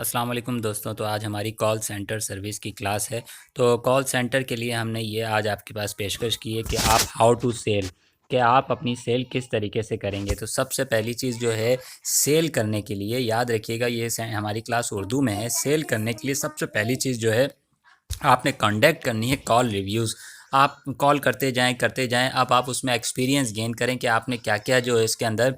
अस्सलाम वालेकुम दोस्तों। तो आज हमारी कॉल सेंटर सर्विस की क्लास है। तो कॉल सेंटर के लिए हमने ये आज आपके पास पेशकश की है कि आप हाउ टू सेल, कि आप अपनी सेल किस तरीके से करेंगे। तो सबसे पहली चीज़ जो है सेल करने के लिए, याद रखिएगा ये हमारी क्लास उर्दू में है। सेल करने के लिए सबसे पहली चीज़ जो है आपने कंडक्ट करनी है कॉल रिव्यूज़। आप कॉल करते जाएं। अब आप उसमें एक्सपीरियंस गेन करें कि आपने क्या क्या जो है इसके अंदर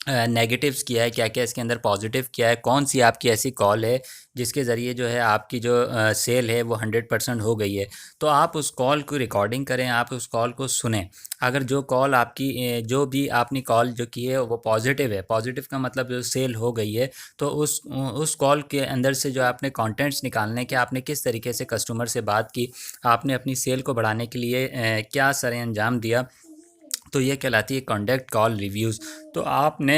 नेगेटिव्स किया है, क्या क्या इसके अंदर पॉजिटिव किया है, कौन सी आपकी ऐसी कॉल है जिसके ज़रिए जो है आपकी जो सेल है वो 100% हो गई है। तो आप उस कॉल को रिकॉर्डिंग करें, आप उस कॉल को सुनें। अगर जो कॉल आपकी जो भी आपने कॉल जो की है वो पॉजिटिव है, पॉजिटिव का मतलब जो सेल हो गई है, तो उस कॉल के अंदर से जो आपने कंटेंट्स निकालने के, आपने किस तरीके से कस्टमर से बात की, आपने अपनी सेल को बढ़ाने के लिए क्या सरेअंजाम दिया, तो ये कहलाती है कंडक्ट कॉल रिव्यूज़। तो आपने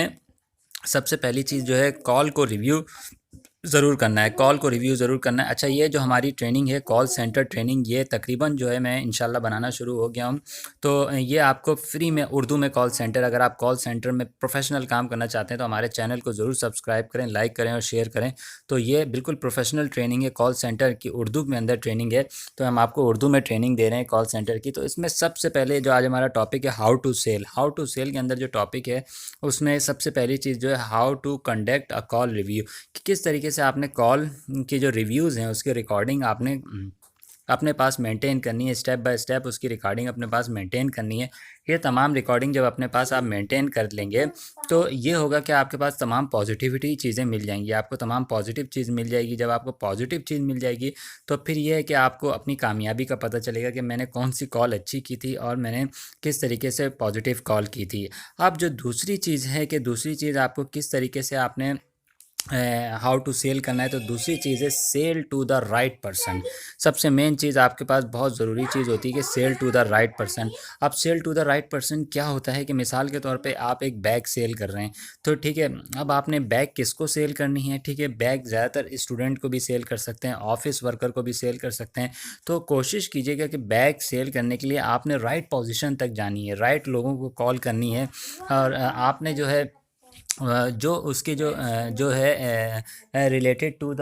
सबसे पहली चीज़ जो है कॉल को रिव्यू ज़रूर करना है, कॉल को रिव्यू ज़रूर करना है। अच्छा, ये जो हमारी ट्रेनिंग है कॉल सेंटर ट्रेनिंग, ये तकरीबन जो है मैं इंशाल्लाह बनाना शुरू हो गया हूँ। तो ये आपको फ्री में उर्दू में कॉल सेंटर, अगर आप कॉल सेंटर में प्रोफेशनल काम करना चाहते हैं तो हमारे चैनल को ज़रूर सब्सक्राइब करें, लाइक करें और शेयर करें। तो ये बिल्कुल प्रोफेशनल ट्रेनिंग है, कॉल सेंटर की उर्दू में अंदर ट्रेनिंग है। तो हम आपको उर्दू में ट्रेनिंग दे रहे हैं कॉल सेंटर की। तो इसमें सबसे पहले जो आज हमारा टॉपिक है how to sell, how to sell के अंदर जो टॉपिक है उसमें सबसे पहली चीज़ जो है how to conduct a call review, कि किस तरीके से आपने कॉल की जो रिव्यूज़ हैं उसकी रिकॉर्डिंग आपने अपने पास मेंटेन करनी है। स्टेप बाय स्टेप उसकी रिकॉर्डिंग अपने पास मेंटेन करनी है। ये तमाम रिकॉर्डिंग जब अपने पास आप मेंटेन कर लेंगे तो ये होगा कि आपके पास तमाम पॉजिटिविटी चीज़ें मिल जाएंगी, आपको तमाम पॉजिटिव चीज़ मिल जाएगी। जब आपको पॉजिटिव चीज़ मिल जाएगी तो फिर ये है कि आपको अपनी कामयाबी का पता चलेगा कि मैंने कौन सी कॉल अच्छी की थी और मैंने किस तरीके से पॉजिटिव कॉल की थी। अब जो दूसरी चीज़ है कि दूसरी चीज़ आपको किस तरीके से आपने हाउ टू सेल करना है, तो दूसरी चीज़ है sell to the right person. सबसे मेन चीज़ आपके पास बहुत ज़रूरी चीज़ होती है कि sell to the right person. अब sell to the right person क्या होता है कि मिसाल के तौर पे आप एक बैग सेल कर रहे हैं, तो ठीक है, अब आपने बैग किसको सेल करनी है, ठीक है, बैग ज़्यादातर स्टूडेंट को भी सेल कर सकते हैं, ऑफिस वर्कर को भी सेल कर सकते हैं। तो कोशिश कीजिएगा कि बैग सेल करने के लिए आपने राइट पोजीशन तक जानी है, राइट लोगों को कॉल करनी है। और आपने जो है जो उसकी जो है related to the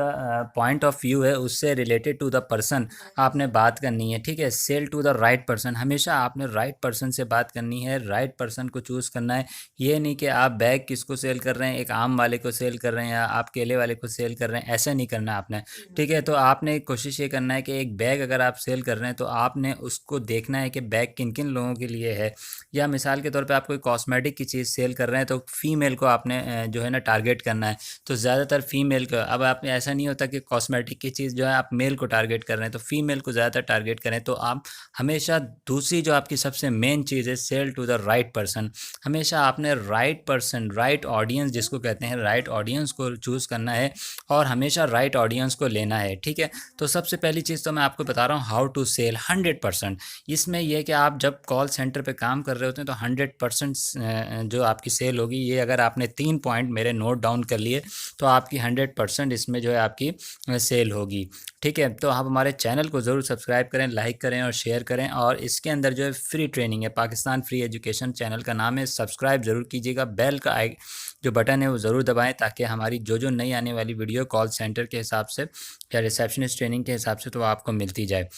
point of view है, उससे रिलेटेड टू द पर्सन आपने बात करनी है। ठीक है, sell to the right person, हमेशा आपने राइट पर्सन से बात करनी है, राइट पर्सन को चूज़ करना है। ये नहीं कि आप बैग किसको सेल कर रहे हैं, एक आम वाले को सेल कर रहे हैं या आप केले वाले को सेल कर रहे हैं, ऐसा नहीं करना आपने। ठीक है, तो आपने कोशिश ये करना है कि एक बैग अगर आप सेल कर रहे हैं तो आपने उसको देखना है कि बैग किन किन लोगों के लिए है। या मिसाल के तौर पे आप कोई कॉस्मेटिक की चीज़ सेल कर रहे हैं तो फीमेल को आपने जो है ना टारगेट करना है, तो ज़्यादातर फीमेल का। अब आप ऐसा नहीं होता कि कॉस्मेटिक की चीज़ जो है आप मेल को टारगेट कर रहे हैं, तो फीमेल को ज़्यादातर टारगेट करें। तो आप हमेशा दूसरी जो आपकी सबसे मेन चीज़ है sell to the right person, हमेशा आपने राइट पर्सन, राइट ऑडियंस जिसको कहते हैं, राइट ऑडियंस को चूज़ करना है और हमेशा राइट ऑडियंस को लेना है। ठीक है, तो सबसे पहली चीज़ तो मैं आपको बता रहा हूँ हाउ टू सेल 100%। इसमें यह कि आप जब कॉल सेंटर पे काम कर रहे होते हैं तो 100% जो आपकी सेल होगी, ये अगर आपने 3 पॉइंट मेरे नोट डाउन कर लिए तो आपकी 100% इसमें जो है आपकी सेल होगी। ठीक है, तो आप हमारे चैनल को ज़रूर सब्सक्राइब करें, लाइक करें और शेयर करें। और इसके अंदर जो है फ्री ट्रेनिंग है, पाकिस्तान फ्री एजुकेशन चैनल का नाम है, सब्सक्राइब ज़रूर कीजिएगा, बेल का जो बटन है वो ज़रूर दबाएं ताकि हमारी जो नई आने वाली वीडियो कॉल सेंटर के हिसाब से या रिसेप्शनिस्ट ट्रेनिंग के हिसाब से तो आपको मिलती जाए।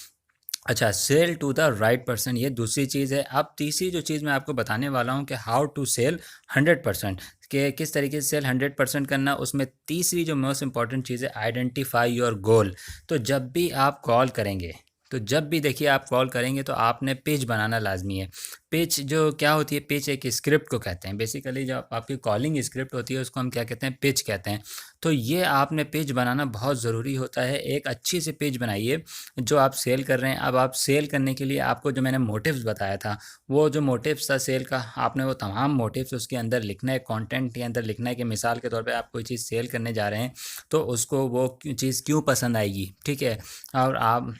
अच्छा, sell to the right person, ये दूसरी चीज़ है। अब तीसरी जो चीज़ मैं आपको बताने वाला हूँ कि हाउ टू सेल 100%, कि किस तरीके से सेल 100% करना, उसमें तीसरी जो मोस्ट इंपॉर्टेंट चीज़ है आइडेंटिफाई योर गोल। तो जब भी आप कॉल करेंगे, तो जब भी देखिए आप कॉल करेंगे तो आपने पिच बनाना लाजमी है। पिच जो क्या होती है, पिच एक स्क्रिप्ट को कहते हैं बेसिकली, जो आपकी कॉलिंग स्क्रिप्ट होती है उसको हम क्या कहते हैं, पिच कहते हैं। तो ये आपने पिच बनाना बहुत ज़रूरी होता है। एक अच्छी सी पिच बनाइए जो आप सेल कर रहे हैं। अब आप सेल करने के लिए आपको जो मैंने मोटिव्स बताया था, वो जो मोटिव्स था सेल का, आपने वो तमाम मोटिव्स उसके अंदर लिखना है, कंटेंट के अंदर लिखना है कि मिसाल के तौर पे आप कोई चीज़ सेल करने जा रहे हैं तो उसको वो चीज़ क्यों पसंद आएगी। ठीक है, और आप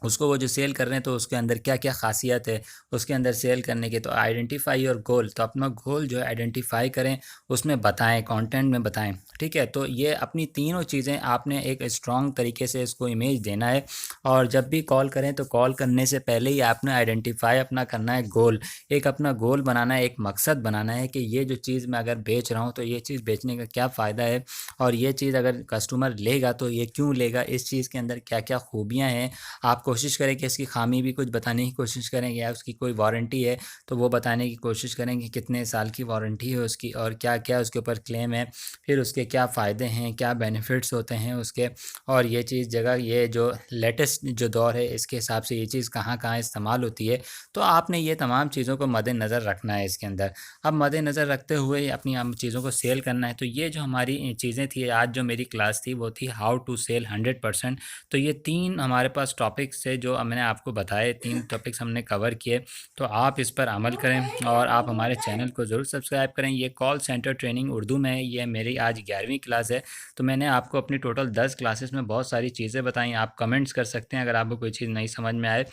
उसको वो जो सेल कर रहे हैं तो उसके अंदर क्या-क्या ख़ासियत है, उसके अंदर सेल करने की। तो आइडेंटिफ़ाई योर गोल, तो अपना गोल जो है आइडेंटिफ़ाई करें, उसमें बताएँ, कंटेंट में बताएँ, ठीक है? तो ये अपनी तीनों चीज़ें आपने एक स्ट्रॉन्ग तरीके से इसको इमेज देना है और जब भी कॉल करें तो कॉल करने से पहले ही आपने आइडेंटिफ़ाई अपना करना है गोल। एक अपना गोल बनाना है, एक मकसद बनाना है कि ये जो चीज़ मैं अगर बेच रहा हूँ तो ये चीज़ बेचने का क्या फ़ायदा है और ये चीज़ अगर कस्टमर लेगा तो ये क्यों लेगा, इस चीज़ के अंदर क्या-क्या खूबियाँ हैं। आप कोशिश करें कि इसकी ख़ामी भी कुछ बताने की कोशिश करें या उसकी कोई वारंटी है तो वो बताने की कोशिश करें कि कितने साल की वारंटी है उसकी और क्या-क्या उसके ऊपर क्लेम है, फिर उसके क्या फ़ायदे हैं, क्या बेनिफिट्स होते हैं उसके और ये चीज़ जगह ये जो लेटेस्ट जो दौर है इसके हिसाब से ये चीज़ कहाँ-कहाँ इस्तेमाल होती है। तो आपने ये तमाम चीज़ों को मद्देनज़र रखना है इसके अंदर। अब मद्देनज़र रखते हुए अपनी हम चीज़ों को सेल करना है तो ये जो हमारी चीज़ें थी आज जो मेरी क्लास थी वो थी हाउ टू सेल 100%। तो ये 3 हमारे पास टॉपिक्स है जो मैंने आपको बताए, 3 टॉपिक्स हमने कवर किए, तो आप इस पर अमल करें और आप हमारे चैनल को ज़रूर सब्सक्राइब करें। ये कॉल सेंटर ट्रेनिंग उर्दू में है, ये मेरी आज 11वीं क्लास है, तो मैंने आपको अपनी टोटल 10 क्लासेस में बहुत सारी चीज़ें बताई। आप कमेंट्स कर सकते हैं अगर आपको कोई चीज़ नहीं समझ में आए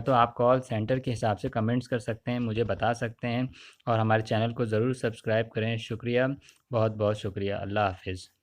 तो आप कॉल सेंटर के हिसाब से कमेंट्स कर सकते हैं, मुझे बता सकते हैं और हमारे चैनल को ज़रूर सब्सक्राइब करें। शुक्रिया, बहुत-बहुत शुक्रिया। अल्लाह हाफ़िज़।